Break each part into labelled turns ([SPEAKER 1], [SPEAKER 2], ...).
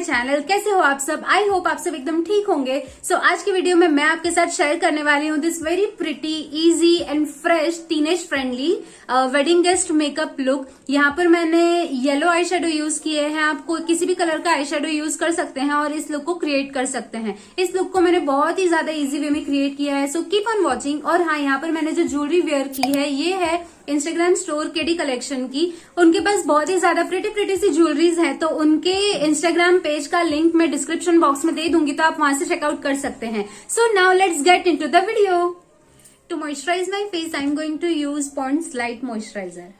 [SPEAKER 1] My channel. कैसे हो आप सब? आई होप आप सब एकदम ठीक होंगे। सो आज की वीडियो में मैं आपके साथ शेयर करने वाली हूँ this very pretty, easy and fresh, teenage friendly wedding guest makeup look. यहाँ पर मैंने येलो आई शेडो यूज किए हैं। आपको किसी भी कलर का आई शेडो यूज कर सकते हैं और इस लुक को क्रिएट कर सकते हैं। इस लुक को मैंने बहुत ही ज्यादा इजी वे में क्रिएट किया है, सो कीप ऑन वॉचिंग। और हाँ, यहाँ पर मैंने जो ज्वेलरी वेयर की है ये है इंस्टाग्राम स्टोर केडी कलेक्शन की। उनके पास बहुत ही ज्यादा प्रिटी सी ज्वेलरीज हैं, तो उनके इंस्टाग्राम पेज का लिंक मैं डिस्क्रिप्शन बॉक्स में दे दूंगी, तो आप वहां से चेकआउट कर सकते हैं। So now let's get into the video. To moisturize my face I am going to use Pond's light moisturizer.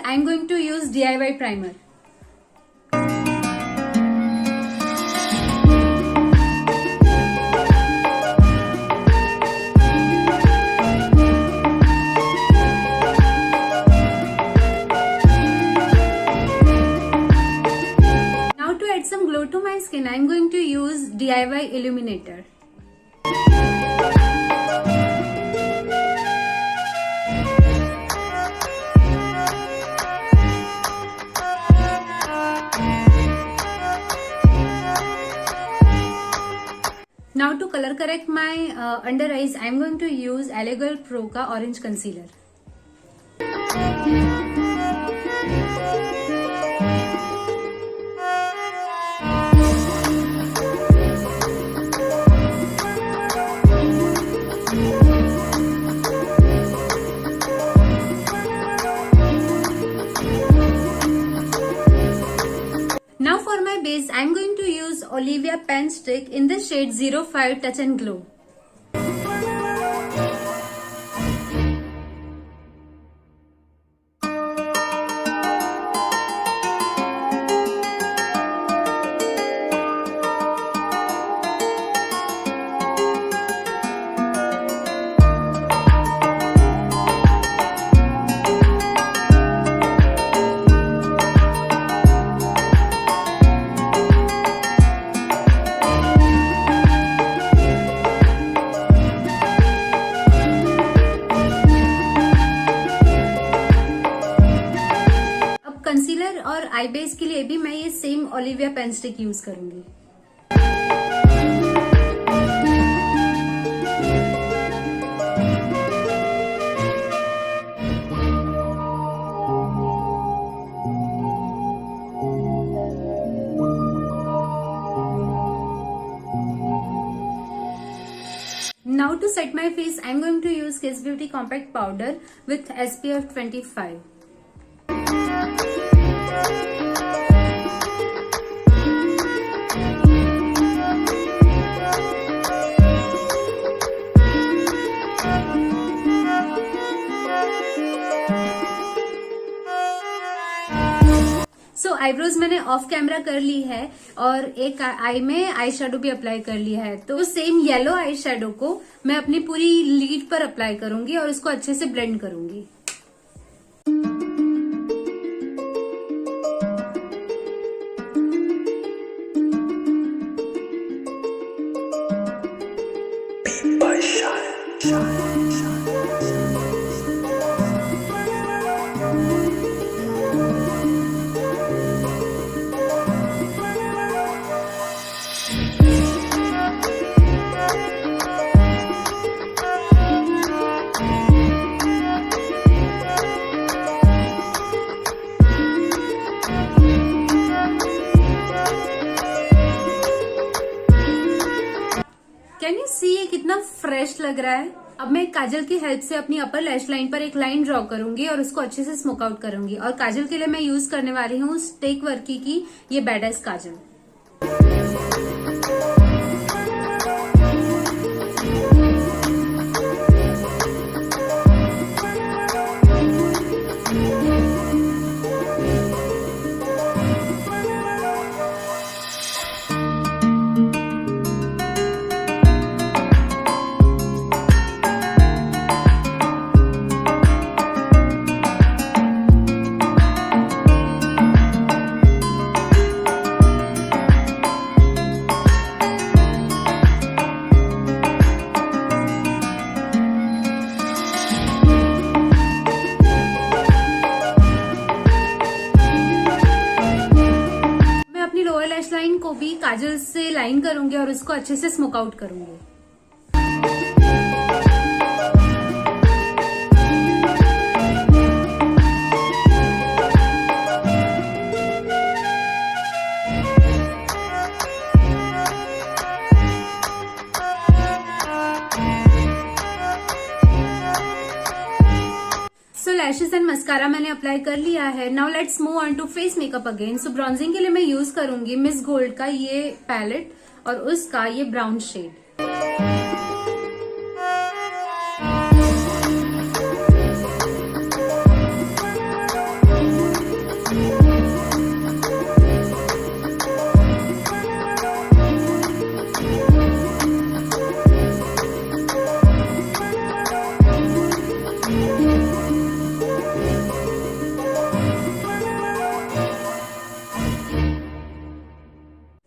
[SPEAKER 1] I am going to use DIY primer. Now to add some glow to my skin, I am going to use DIY illuminator. Now to color correct my under eyes, I am going to use Elegant Pro का orange concealer. Now for my base, I am going to use Olivia pen stick in the shade 05 Touch and Glow. Concealer और eye base के लिए भी मैं ये same Olivia pan stick use करूंगी। Now to set my face, I am going to use Kiss Beauty Compact Powder with SPF 25. So eyebrows मैंने of camera कर ली है और एक आई में आई शेडो भी अप्लाई कर लिया है। तो सेम येलो आई शेडो को मैं अपनी पूरी लीड पर अप्लाई करूंगी और इसको अच्छे से ब्लेंड करूंगी। कैन यू सी ये कितना फ्रेश लग रहा है। अब मैं काजल की हेल्प से अपनी अपर लैश लाइन पर एक लाइन ड्रॉ करूंगी और उसको अच्छे से स्मोक आउट करूंगी। और काजल के लिए मैं यूज करने वाली हूँ स्टेक वर्की की ये बैडास काजल। लाइन करूंगी और उसको अच्छे से स्मोक आउट करूंगी। सो लैशेस एंड मस्कारा मैंने अप्लाई कर लिया है। Now let's move on to face makeup again. So bronzing के लिए मैं यूज करूंगी मिस गोल्ड का ये पैलेट और उसका ये brown shade.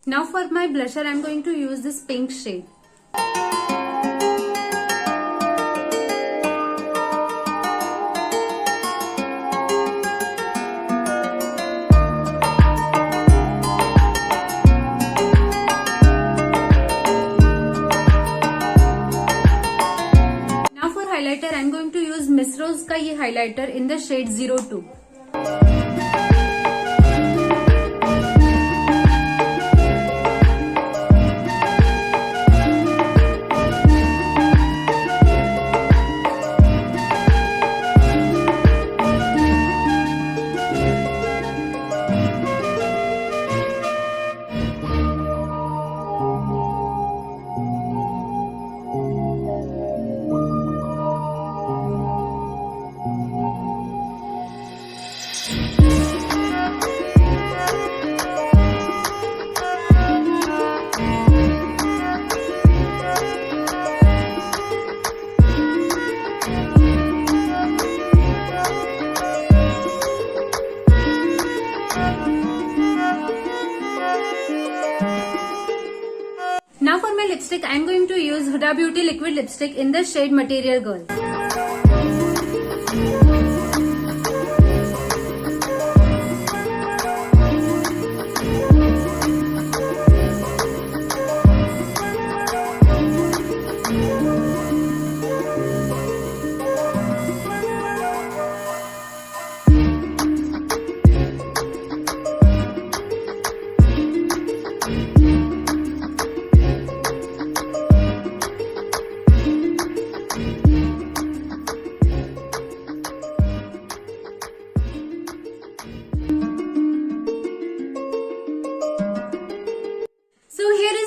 [SPEAKER 1] Now for my blusher, I'm going to use this pink shade. Now for highlighter, I'm going to use Miss Rose का ये highlighter in the shade 02. Now for my lipstick, I am going to use Huda Beauty liquid lipstick in the shade Material Girl.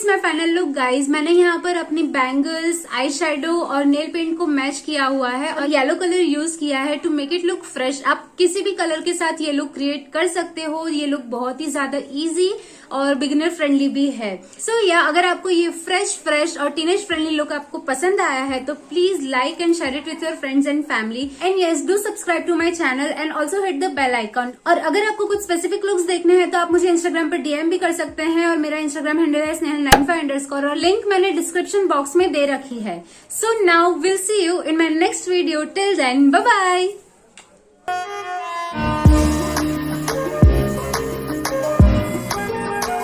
[SPEAKER 1] My final look guys, मैंने यहाँ पर अपनी bangles, eye shadow और nail paint को match किया हुआ है और येलो कलर यूज किया है to make it look fresh. आप किसी भी कलर के साथ ये लुक क्रिएट कर सकते हो। ये लुक बहुत ही ज्यादा इजी और बिगिनर फ्रेंडली भी है। अगर आपको ये फ्रेश और टीनेज फ्रेंडली लुक आपको पसंद आया है तो please like and share it with your friends and family and yes do subscribe to my channel and also hit the bell icon. और अगर आपको कुछ स्पेसिफिक लुक्स देखने हैं तो आप मुझे इंस्टाग्राम पर डीएम भी कर सकते हैं और मेरा इंस्टाग्राम हैंडल है Snehal95_ और लिंक मैंने डिस्क्रिप्शन बॉक्स में दे रखी है। So now will see you in my next video. Till then bye bye.